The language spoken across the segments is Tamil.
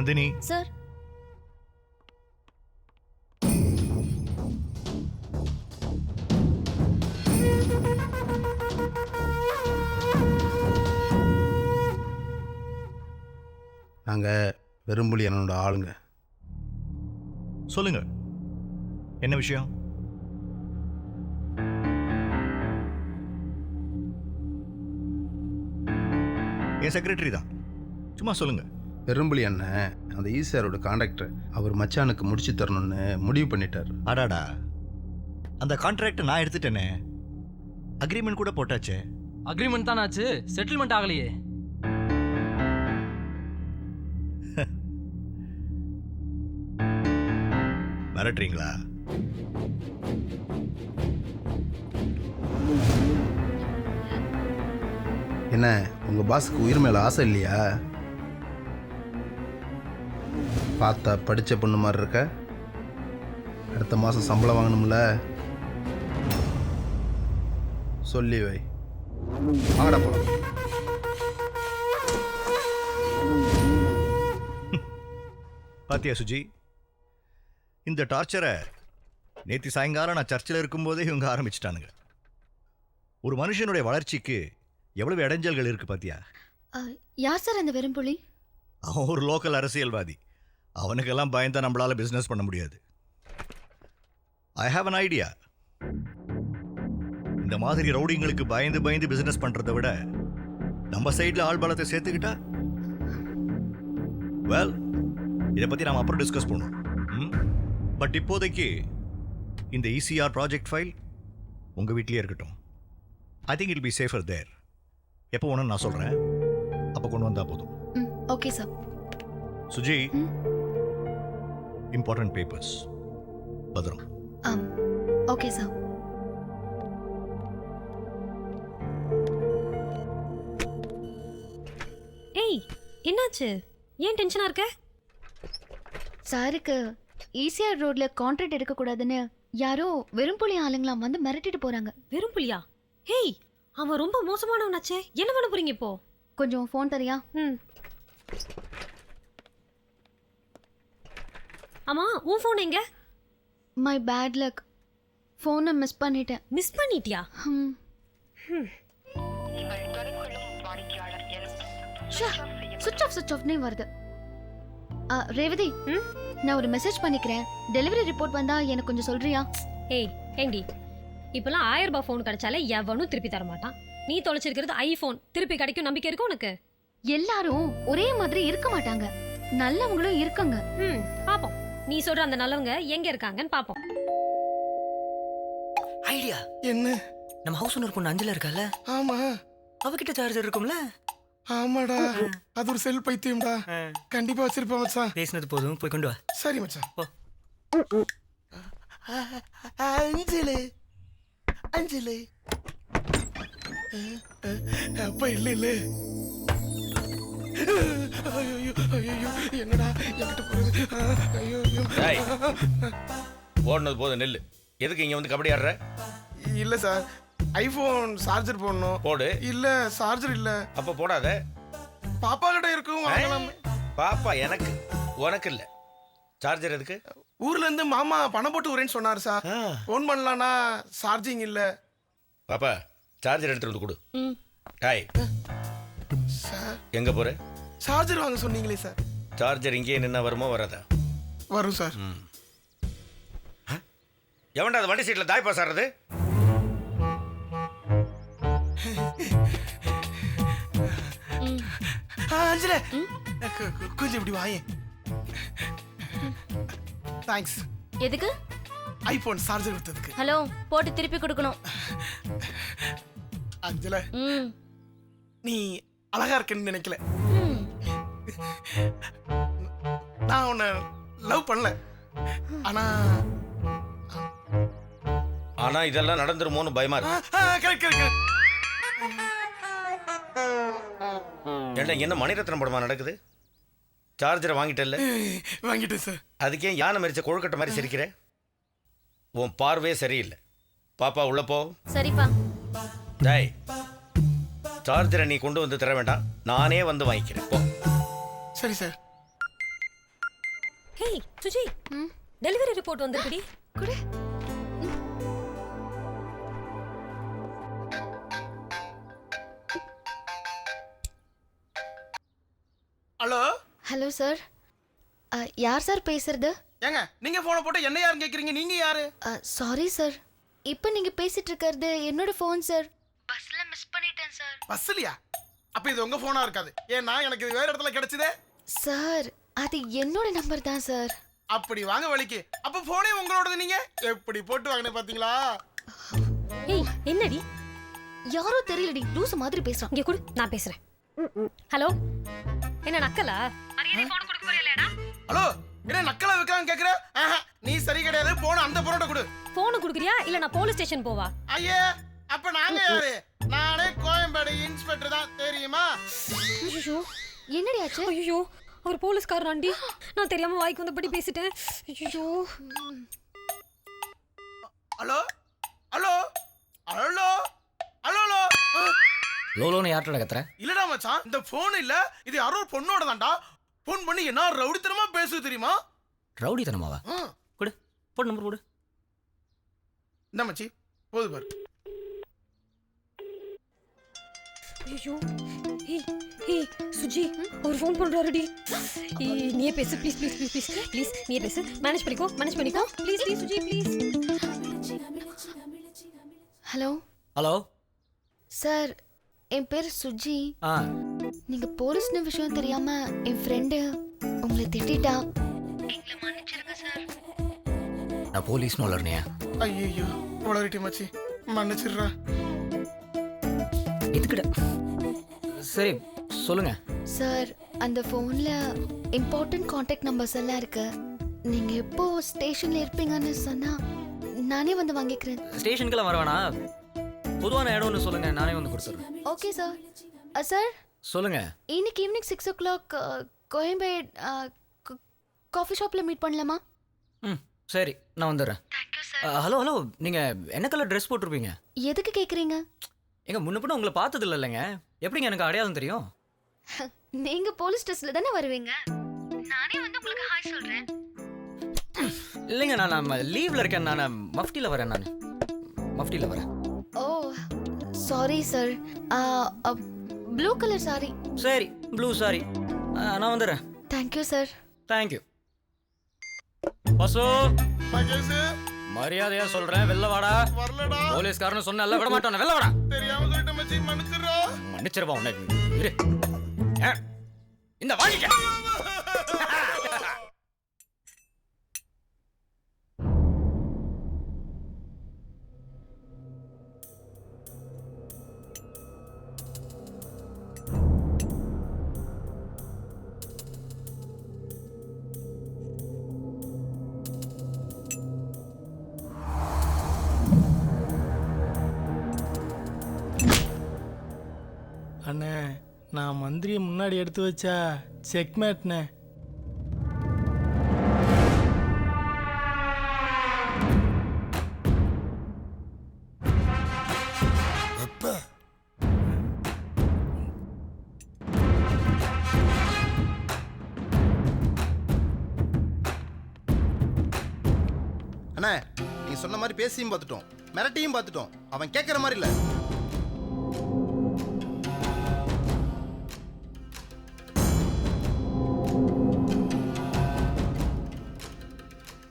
நந்தினி சார். நாங்கள் வெறும்புலி என்னோட ஆளுங்க. சொல்லுங்க, என்ன விஷயம்? என் செக்ரட்டரி தான், சும்மா சொல்லுங்க. வெறும்புலி அண்ணன் அந்த ஈசிஆரோட கான்ட்ராக்டர் அவர் மச்சானுக்கு முடிச்சு தரணும்னு முடிவு பண்ணிட்டார். அடாடா, அந்த கான்ட்ராக்ட் நான் எடுத்துட்டேனே, அக்ரிமெண்ட் கூட போட்டாச்சே. அக்ரிமெண்ட் தான் ஆச்சு, செட்டில்மெண்ட் ஆகலையே. மிரட்டுறீங்களா? என்ன உங்கள் பாஸுக்கு உயிர் மேலே ஆசை இல்லையா? பார்த்தா படித்த பொண்ணு மாதிரி இருக்க. அடுத்த மாதம் சம்பளம் வாங்கணும்ல, சொல்லி வை. வாங்கடா போலாம். பாத்தியா சுஜி, இந்த டார்ச்சரை நேற்று சாயங்காலம் நான் சர்ச்சில் இருக்கும்போதே இவங்க ஆரம்பிச்சிட்டானுங்க. ஒரு மனுஷனுடைய வளர்ச்சிக்கு எவ்வளவு இடைஞ்சல்கள் இருக்கு பாத்தியா? யார் சார் அந்த வெறும்புலி? அவன் ஒரு லோக்கல் அரசியல்வாதி. அவனுக்கெல்லாம் பயந்தா நம்மளால பிஸ்னஸ் பண்ண முடியாது. I have an idea. இந்த மாதிரி ரவுடிங்களுக்கு பயந்து பயந்து பிசினஸ் பண்றதை விட நம்ம சைட்ல ஆள் பலத்தை சேர்த்துக்கிட்டா, வெல், இதை பத்தி நாம அப்புறம் டிஸ்கஸ் பண்ணுவோம். பட் இப்போதைக்கு இந்த ECR ப்ராஜெக்ட் ஃபைல் உங்க வீட்லயே இருக்கட்டும். I think it be safer there. எப்போ வேணும்னு நான் சொல்றேன், அப்போ கொண்டு வந்தா போதும். Okay sir. Suji, important papers பத்திரம். Okay sir. ஏய், என்னாச்சு? ஏன் டென்ஷனா இருக்க? சாருக்கு ஈசிஆர் ரோட்ல கான்ட்ராக்ட் எடுக்கக்கூடாதுன்னு யாரோ வெறும்புலி ஆளுங்களாம் வந்து மிரட்டிட்டு போறாங்க. வெறும் புலியா? ஹேய், அவன் ரொம்ப மோசமானவனாச்சே. என்ன பண்ண போறீங்க இப்போ? கொஞ்சம் ஃபோன் தரியா? ஆமா, உன் ஃபோன் எங்க? மை பேட் லக், ஃபோனை மிஸ் பண்ணிட்டேன். மிஸ் பண்ணிட்டியா? சுவிட்ச் ஆஃப்னே வருது. ரேவதி, நான் ஒரு மெசேஜ் பண்ணிக்கிறேன். டெலிவரி ரிப்போர்ட் வந்தா எனக்கு கொஞ்சம் சொல்றியா? ஏய் ஏண்டி, இப்பெல்லாம் 1000 ரூபாய் ஃபோன் கிடைச்சாலே எவனும் திருப்பி தர மாட்டான். நீ தொலைச்சிருக்கிறது ஐபோன், திருப்பி கிடைக்கும் நம்பிக்கை இருக்கு உனக்கு? எல்லாரும் ஒரே மாதிரி இருக்க மாட்டாங்க, நல்லவங்களும் இருக்காங்க. பாப்போம், நீ சொல்ற அந்த நல்லவங்க எங்க இருக்காங்கன்னு பாப்போம். ஐடியா என்ன? நம்ம ஹவுஸ் ஓனர் பொண்ணு அஞ்சல இருக்கால? ஆமா. அவகிட்ட சார்ஜர் இருக்கும்ல? ஆமாடா, அது ஒரு செல் பைத்தியம்டா. கண்டிப்பா வச்சிருப்பேன் மச்சான். பேசினது போதும், போய் கொண்டு வா. சரி மச்சான். போ. அஞ்சலு அஞ்சலு அப்ப இல்ல இல்ல. ஐயோ ஐயோ, என்னடா என்கிட்ட போறது? ஐயோ ஓடுனது போதும், நெல்லு. எதுக்கு இங்க வந்து கபடி ஆடுற? இல்ல சார், ஐபோன் சார்ஜர் போடணும். போடு. இல்ல சார்ஜர் இல்ல. அப்ப போடாத. பாப்பா கிட்ட இருக்கும், வாங்கலாம். பாப்பா எனக்கு, உனக்கு இல்ல. சார்ஜர் எதுக்கு? ஊர்ல இருந்து மாமா பணம் போட்டு வரேன்னு சொன்னாரு சார். போன் பண்ணலாம்னா சார்ஜிங் இல்ல. பாப்பா, சார்ஜர் எடுத்துட்டு வந்து கொடு. ஹாய் சார், எங்க போற? சார்ஜர் வாங்க சொன்னீங்களே சார். சார்ஜர் இங்கே நின்னா வருமா வராதா? வரும் சார். எவன்டா அது வண்டி சீட்ல தாய் பாஸ் ஆடுறது? அஞ்சல, கொஞ்சம் இப்படி வாயே. தேங்க்ஸ். எதுக்கு? ஐபோன் சார்ஜர் கொடுத்ததுக்கு. ஹலோ, போட்டு திருப்பி கொடுக்கணும். அஞ்சல, நீ அழகா இருக்கன்னு நினைக்கல. நான் உன்னை லவ் பண்ணல. ஆனா இதெல்லாம் நடந்துருமோன்னு பயமா இருக்கு. ஏண்டா, என்ன மணிரத்னம் படமா நடக்குது? சார்ஜரை வாங்கிட்டல்ல? வாங்கிட்டேன் சார். அதுக்கே யானை மரிச்ச கொழுக்கட்டை மாதிரி சிரிக்கிற? உன் பார்வையே சரியில்லை. பாப்பா உள்ள போ. சரிப்பா. டேய், சார்ஜரை நீ கொண்டு வந்து தர வேண்டாம், நானே வந்து வாங்கிக்கிறேன். போ. சரி சார். ஹேய் சுஜி ம் டெலிவரி ரிப்போர்ட் வந்திருக்குடி. குடு. Hello hello sir. யார் சார் பேசுறது? ஏங்க நீங்க போனை போட்டு என்ன யாருன்னு கேக்குறீங்க? நீங்க யாரு? Sorry sir. இப்போ நீங்க பேசிட்டு இருக்கிறது என்னோட ஃபோன் சார். பஸ்ல மிஸ் பண்ணிட்டேன் சார். பஸ்லையா? அப்ப இது உங்க போனா இருக்காது. ஏன்னா எனக்கு இது வேற இடத்துல கிடைச்சதே. சார் அது என்னோட நம்பர் தான் சார். அப்படி வாங்க வழிக்கு. அப்ப போனே உங்களோடது. நீங்க எப்படி போட்டு வாங்கினே பாத்தீங்களா? ஏய் என்னடி? யாரோ தெரியலடி, லூசு மாதிரி பேசுறான். இங்க கொடு, நான் பேசுறேன். ஹலோ, என்ன நக்கலா? மரியாதை போன் கொடுக்க போறீங்களேடா? ஹலோ, என்ன நக்கலா வைக்கலாம்னு கேக்குற? நீ சரி கிடையாது. போன அந்த பொரோட்டா கொடு. போன் கொடுக்குறியா இல்ல நான் போலீஸ் ஸ்டேஷன் போவா? ஐயே, அப்ப நாங்க யாரு? நானே கோயம்பேடு இன்ஸ்பெக்டர் தான், தெரியுமா? ஐயோ என்னடி ஆச்சு? ஐயோ, அவர் போலீஸ்காரனாண்டி. நான் தெரியாம வாய்க்கு வந்தபடி பேசிட்டேன். ஐயோ. Hello hello hello hello hello. லோலோன்னு யார்கிட்ட கத்துற? இல்லடா மச்சான், இந்த போன் இல்ல, இது யாரோ ஒரு பொண்ணோட தான்டா. போன் பண்ணி என்ன ரவுடித்தனமா பேசுது தெரியுமா? ரவுடி தனமாவா? கொடு, போடு, நம்பர் போடு. இந்த மச்சி போது பாரு. ஐயோ, ஏய் ஏய் சுஜி, அவர் ஃபோன் பண்றாருடி. நீயே பேசு please please please please please. நீயே பேசு. மேனேஜ் பண்ணிக்கோ please please Suji please. Hello hello sir, என் பேர் சுஜி. ஆ, நீங்க போலீஸ்னு விஷயம் தெரியாம என் ஃப்ரெண்டு உங்களை திட்டா. எங்களை மன்னிச்சிருங்க சார். நான் போலீஸ்னு வளர்னியா? ஐயோ வளரிட்டி மச்சி, மன்னிச்சிடுறா. இதுக்கிட்ட சரி சொல்லுங்க. சார் அந்த ஃபோன்ல இம்பார்ட்டன்ட் காண்டாக்ட் நம்பர்ஸ் எல்லாம் இருக்கு. நீங்க எப்போ ஸ்டேஷன்ல இருப்பீங்கன்னு சொன்னா நானே வந்து வாங்கிக்கிறேன். ஸ்டேஷனுக்கெல்லாம் வர வேணாம், பொதுவான இடம்னு சொல்லுங்க, நானே வந்து கொடுத்துட்றேன். Okay sir. சார் சொல்லுங்க. இன்னைக்கு ஈவினிங் 6 o'clock கோயம்பேடு காஃபி ஷாப்ல மீட் பண்ணலாமா? ம் சரி, நான் வந்துடுறேன். ஹலோ ஹலோ, நீங்க என்ன கலர் ட்ரெஸ் போட்டிருப்பீங்க? எதுக்கு கேக்குறீங்க? எங்க முன்ன பின்ன உங்களை பார்த்தது இல்லைங்க, எப்படிங்க எனக்கு அடையாளம் தெரியும்? நீங்க போலீஸ் ஸ்டேஷன்ல தானே வருவீங்க, நானே வந்து உங்களுக்கு ஹாய் சொல்றேன். இல்லைங்க, நான் லீவ்ல இருக்கேன், நான் மஃப்டியில் வரேன். நான் மஃப்டியில் வரேன். Oh sorry sir. Blue colour sari. சரி, ப்ளூ சாரி, நான் வந்துடுறேன். Thank you sir. தேங்க்யூ. பசு, மகேஷ் மரியாதையா சொல்றேன், வெளில வாடா. வரலடா. போலீஸ்காரன்னு சொன்ன விட மாட்டோம், வெளில வாடா. தெரியாம சொல்லிட்ட மச்சி, மன்னிச்சிடுறா. மன்னிச்சிருப்பா உன்னை. இரு. இந்த வாங்கிக்க. அண்ணே, நான் மந்திரியை முன்னாடி எடுத்து வச்சா செக்மேட்ண்ணே. அண்ணே, நீ சொன்ன மாதிரி பேசியும் பார்த்துட்டோம், மிரட்டியும் பார்த்துட்டோம். அவன் கேட்குற மாதிரி இல்லை.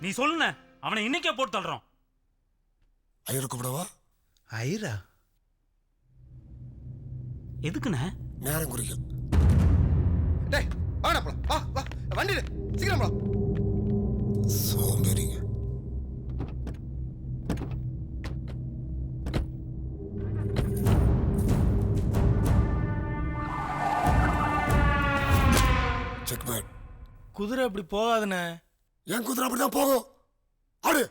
நீ சொல்லுண்ண, அவனை இன்னைக்கே போட்டு தள்ளுறோம். ஐயர் கூப்பிடவா? ஐரா எதுக்குண்ணே? நேரம் குறிக்கும். டேய் வாடா போலாம், வா வா, வண்டி சீக்கிரம் போலாம். சோம்பேறிங்க. செக்மேட். குதிரை அப்படி போகாதுண்ணே. என் குதிரை அப்படிதான் போகும். ஆடு.